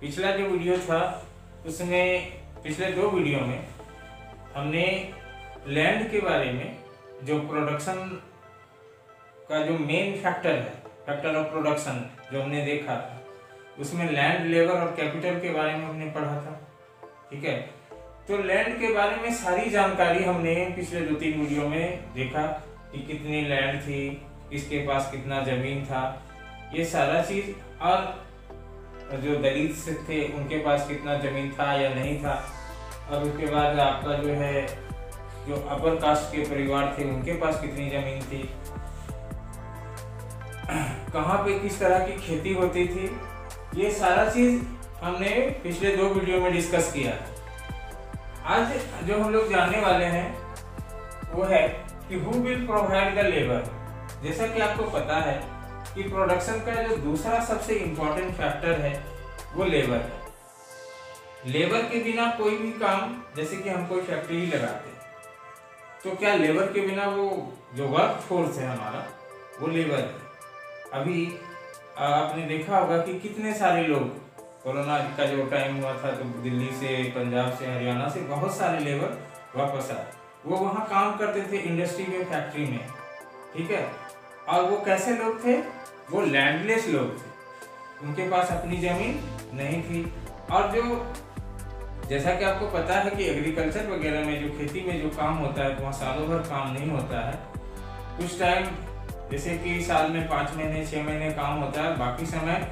पिछला जो वीडियो था उसमें पिछले 2 वीडियो में हमने लैंड के बारे में, जो प्रोडक्शन का जो मेन फैक्टर है, फैक्टर ऑफ प्रोडक्शन जो हमने देखा था, उसमें लैंड, लेबर और कैपिटल के बारे में हमने पढ़ा था। ठीक है, तो लैंड के बारे में सारी जानकारी हमने पिछले 2-3 वीडियो में देखा कि कितनी लैंड थी, किसके पास कितना जमीन था, ये सारा चीज, और जो दलित थे उनके पास कितना जमीन था या नहीं था, और उसके बाद आपका जो है जो अपर कास्ट के परिवार थे उनके पास कितनी जमीन थी, कहाँ पे किस तरह की खेती होती थी, ये सारा चीज हमने पिछले 2 वीडियो में डिस्कस किया। आज जो हम लोग जानने वाले हैं वो है कि who will provide the labour. जैसा कि आपको पता है कि प्रोडक्शन का जो दूसरा सबसे इम्पोर्टेंट फैक्टर है वो लेबर है। लेबर के बिना कोई भी काम, जैसे कि हम कोई फैक्ट्री ही लगाते हैं, तो क्या लेबर के बिना वो जो वर्क फोर्स है हमारा वो लेबर है। अभी आपने देखा होगा कि कितने सारे लोग, कोरोना का जो टाइम हुआ था तो दिल्ली से, पंजाब से, हरियाणा से बहुत सारे लेबर वापस आए। वो वहाँ काम करते थे इंडस्ट्री में, फैक्ट्री में। ठीक है, और वो कैसे लोग थे? वो लैंडलेस लोग थे, उनके पास अपनी जमीन नहीं थी। और जो जैसा कि आपको पता है कि एग्रीकल्चर वगैरह में, जो खेती में जो काम होता है, वहाँ सालों भर काम नहीं होता है। कुछ टाइम, जैसे कि साल में 5 महीने 6 महीने काम होता है, बाकी समय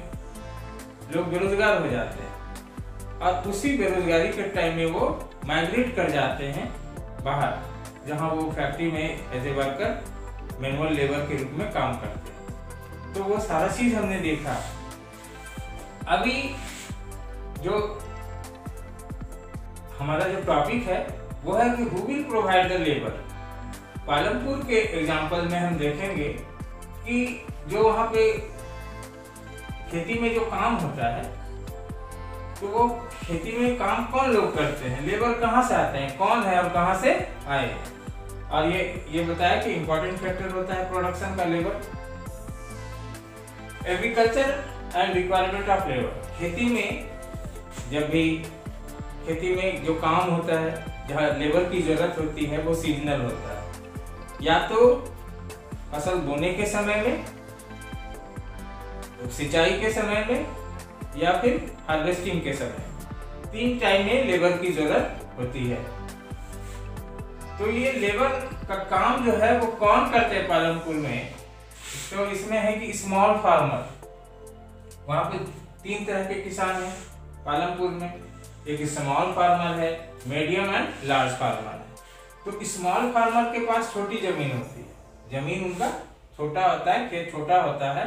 लोग बेरोजगार हो जाते हैं, और उसी बेरोजगारी के टाइम में वो माइग्रेट कर जाते हैं बाहर, जहाँ वो फैक्ट्री में as a worker, manual labour के रूप में काम करते हैं। तो वो सारा चीज हमने देखा। अभी जो हमारा जो टॉपिक है वो है कि who will provide the labour. Palampur के एग्जाम्पल में हम देखेंगे कि जो वहाँ पे खेती में जो काम होता है, तो वो खेती में काम कौन लोग करते हैं, लेबर कहाँ से आते हैं, कौन है और कहाँ से आए हैं। और ये बताया कि इंपॉर्टेंट फैक्टर होता है प्रोडक्शन का labour. Agriculture and requirement of labour. खेती में जब भी खेती में जो काम होता है, जहाँ लेबर की जरूरत होती है, वो सीजनल होता है। या तो फसल बोने के समय में, सिंचाई के समय में, या फिर हार्वेस्टिंग के समय। 3 टाइम में लेबर की जरूरत होती है। तो ये लेबर का काम जो है वो कौन करते हैं पालमपुर में? तो इसमें है कि स्मॉल फार्मर। वहां पे 3 तरह के किसान हैं पालमपुर में। एक स्मॉल फार्मर है, मीडियम एंड लार्ज फार्मर है। तो स्मॉल फार्मर के पास छोटी जमीन होती है, जमीन उनका छोटा होता है, खेत छोटा होता है।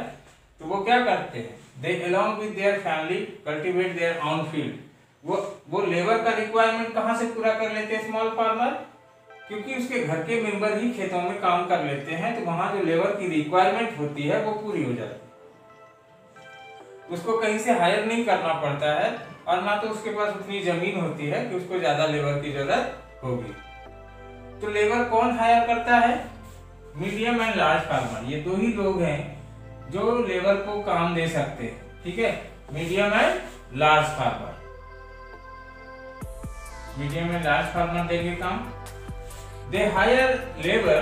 तो वो क्या करते हैं? They along with their family cultivate their own field. वो लेबर का रिक्वायरमेंट कहाँ से पूरा कर लेते हैं स्मॉल फार्मर? क्योंकि उसके घर के मेंबर ही खेतों में काम कर लेते हैं, तो वहां जो लेबर की रिक्वायरमेंट होती है वो पूरी हो जाती है। उसको कहीं से हायर नहीं करना पड़ता है, और ना तो उसके पास उतनी जमीन होती है कि उसको ज्यादा लेबर की जरूरत होगी। तो लेबर कौन हायर करता है? Medium and large farmer. ये 2 ही लोग हैं जो लेबर को काम दे सकते हैं। ठीक है, medium and large farmer. Medium and large farmer देंगे काम। They hire labour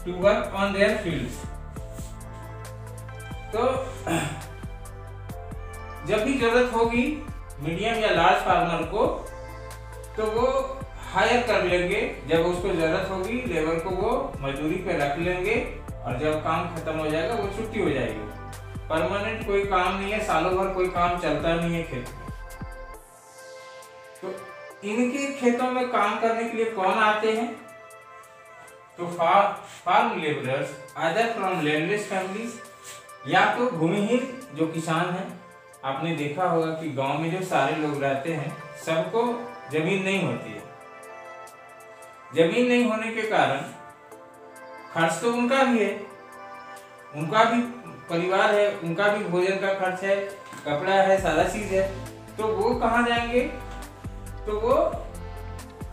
to work on their fields. तो जब भी जरूरत होगी मीडियम या लार्ज फार्मर को, तो वो हायर कर लेंगे। जब उसको जरूरत होगी लेबर को, वो मजदूरी पे रख लेंगे, और जब काम खत्म हो जाएगा वो छुट्टी हो जाएगी। परमानेंट कोई काम नहीं है, सालों भर कोई काम चलता नहीं है खेत में। तो इनके खेतों में काम करने के लिए कौन आते हैं? तो farm labourers either from landless families, या तो भूमिहीन जो किसान हैं। आपने देखा होगा कि गांव में जो सारे लोग रहते हैं, सबको जमीन नहीं होती है। जमीन नहीं होने के कारण खर्च तो उनका भी है, उनका भी परिवार है, उनका भी भोजन का खर्च है, कपड़ा है, सारा चीज है। तो वो कहाँ जाएंगे? तो वो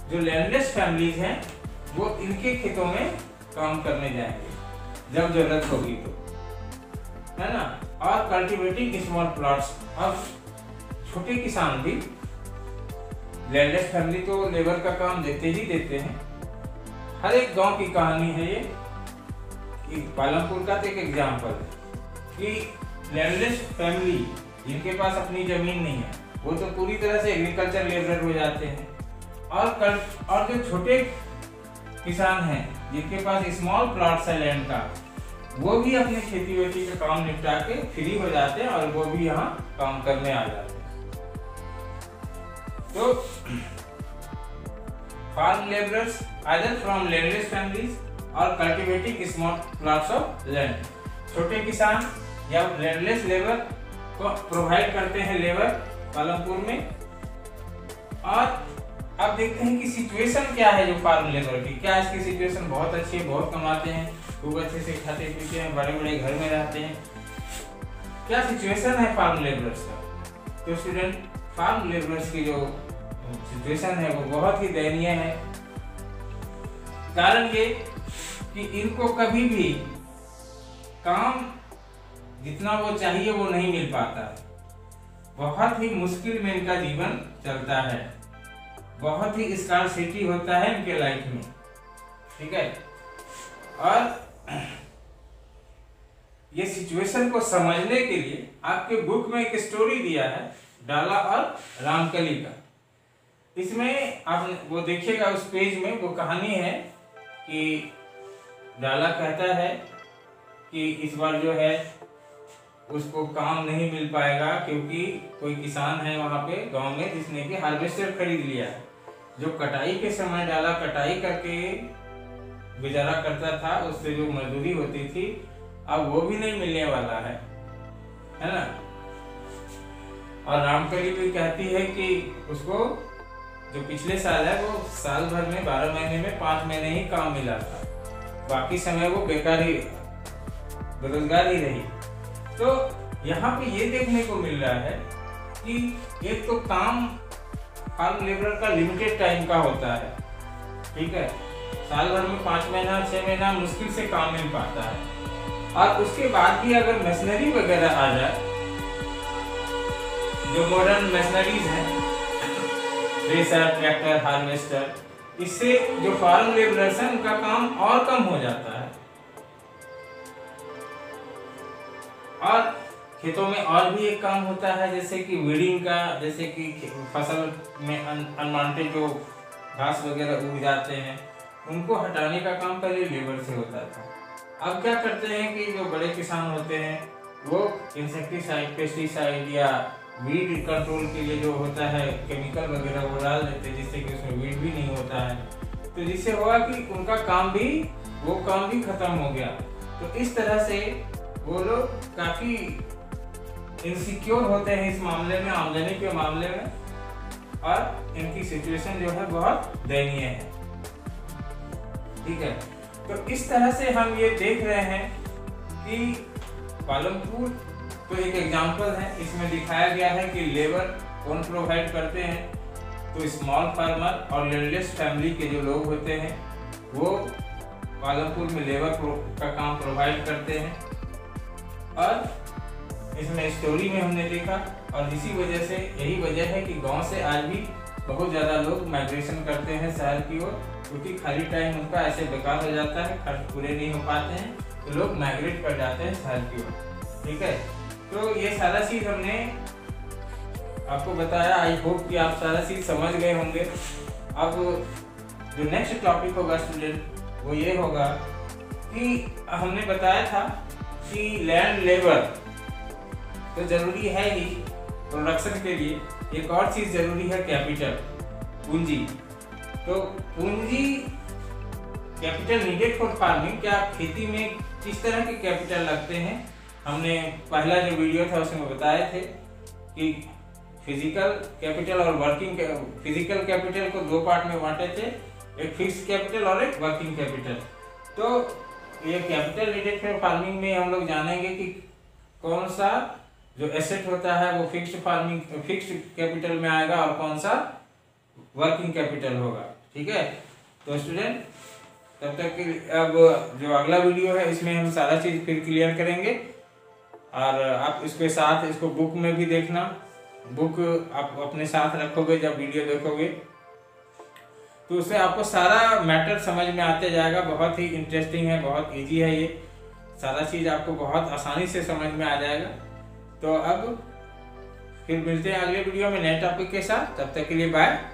जो लैंडलेस फैमिलीज हैं वो इनके खेतों में काम करने जाएंगे जब जरूरत होगी तो, है ना। और कल्टीवेटिंग स्मॉल प्लॉट्स। अब छोटे किसान भी, लैंडलेस फैमिली तो लेबर का काम देते ही देते हैं। हर एक गांव की कहानी है ये। पालमपुर का तो एक एग्जाम्पल है कि लैंडलेस फैमिली जिनके पास अपनी जमीन नहीं है वो तो पूरी तरह से एग्रीकल्चर लेबर हो जाते हैं, और जो छोटे किसान हैं जिनके पास स्मॉल प्लॉट्स है लैंड का, वो भी अपने खेती वेती का काम निपटा के फ्री हो जाते हैं और वो भी यहाँ काम करने आ जाते हैं। तो farm labourers either from landless families और cultivating small plots of land, छोटे किसान या लैंडलेस लेबर को प्रोवाइड करते हैं लेबर पालमपुर में। और अब देखते हैं कि सिचुएशन क्या है जो फार्म लेबर की। क्या इसकी सिचुएशन बहुत अच्छी है, बहुत कमाते हैं, खूब अच्छे से खाते पीते हैं, बड़े बड़े घर में रहते हैं, क्या सिचुएशन है फार्म लेबर्स का? तो स्टूडेंट, फार्म लेबर्स की जो सिचुएशन है वो बहुत ही दयनीय है। कारण ये कि इनको कभी भी काम जितना वो चाहिए वो नहीं मिल पाता है। बहुत ही मुश्किल में इनका जीवन चलता है, बहुत ही स्कार्सिटी होता है इनके लाइफ में, ठीक है। और ये सिचुएशन को समझने के लिए आपके बुक में एक स्टोरी दिया है डाला और रामकली का। इसमें आप वो देखिएगा, उस पेज में वो कहानी है कि डाला कहता है कि इस बार जो है उसको काम नहीं मिल पाएगा क्योंकि कोई किसान है वहाँ पे गांव में जिसने कि हार्वेस्टर खरीद लिया है। जो कटाई के समय डाला कटाई करके गुजारा करता था, उससे जो मजदूरी होती थी अब वो भी नहीं मिलने वाला है ना। और रामकली भी कहती है कि उसको जो पिछले साल है वो साल भर में 12 महीने में 5 महीने ही काम मिला था, बाकी समय वो बेकार ही बेरोजगार ही रही। तो यहाँ पे ये देखने को मिल रहा है कि एक तो काम फार्म लेबर का लिमिटेड टाइम का होता है, ठीक है, साल भर में 5 महीना 6 महीना मुश्किल से काम मिल पाता है। और उसके बाद भी अगर मशीनरी वगैरह आ जाए, जो मॉडर्न मशीनरीज हैं, थ्रेशर, ट्रैक्टर, हार्वेस्टर, इससे जो फार्म लेबरर्स हैं उनका काम और कम हो जाता है। और खेतों में और भी एक काम होता है जैसे कि वीडिंग का, जैसे कि फसल में अनवांटेड जो घास वगैरह उग जाते हैं उनको हटाने का काम पहले लेबर से होता था। अब क्या करते हैं कि जो बड़े किसान होते हैं वो इंसेक्टिसाइड, पेस्टिसाइड या वीड कंट्रोल के लिए जो होता है केमिकल वगैरह वो डाल देते हैं, जिससे कि उसमें वीड भी नहीं होता है। तो जिससे होगा कि उनका काम भी खत्म हो गया। तो इस तरह से वो लोग काफी इनसिक्योर होते हैं इस मामले में, आमदनी के मामले में, और इनकी सिचुएशन जो है बहुत दयनीय है, ठीक है। तो इस तरह से हम ये देख रहे हैं कि पालमपुर तो एक एग्जाम्पल है, इसमें दिखाया गया है कि लेबर कौन प्रोवाइड करते हैं। तो स्मॉल फार्मर और लैंडलेस फैमिली के जो लोग होते हैं वो पालमपुर में लेबर का काम प्रोवाइड करते हैं। और इसमें स्टोरी में हमने देखा, और इसी वजह से यही वजह है कि गांव से आज भी बहुत ज़्यादा लोग माइग्रेशन करते हैं शहर की ओर, क्योंकि खाली टाइम उनका ऐसे बेकार हो जाता है, खर्च पूरे नहीं हो पाते हैं, तो लोग माइग्रेट कर जाते हैं शहर की ओर, ठीक है। तो ये सारा चीज़ हमने आपको बताया। आई होप कि आप सारा चीज़ समझ गए होंगे। अब जो नेक्स्ट टॉपिक होगा स्टूडेंट वो ये होगा कि हमने बताया था कि लैंड लेबर तो जरूरी है ही प्रोडक्शन के लिए, एक और चीज़ जरूरी है कैपिटल, पूंजी। तो पूंजी कैपिटल नीडेड फॉर फार्मिंग, क्या खेती में किस तरह के कैपिटल लगते हैं, हमने पहला जो वीडियो था उसमें बताए थे कि फिजिकल कैपिटल और वर्किंग। फिजिकल कैपिटल को दो पार्ट में बांटे थे, एक फिक्स्ड कैपिटल और एक वर्किंग कैपिटल। तो ये कैपिटल नीडेड फॉर फार्मिंग में हम लोग जानेंगे कि कौन सा जो एसेट होता है वो फिक्स्ड कैपिटल में आएगा और कौन सा वर्किंग कैपिटल होगा, ठीक है। तो स्टूडेंट तब तक कि अब जो अगला वीडियो है इसमें हम सारा चीज़ फिर क्लियर करेंगे, और आप इसके साथ इसको बुक में भी देखना, बुक आप अपने साथ रखोगे जब वीडियो देखोगे तो उससे आपको सारा मैटर समझ में आते जाएगा। बहुत ही इंटरेस्टिंग है, बहुत इजी है, ये सारा चीज़ आपको बहुत आसानी से समझ में आ जाएगा। तो अब फिर मिलते हैं अगले वीडियो में नए टॉपिक के साथ, तब तक के लिए बाय।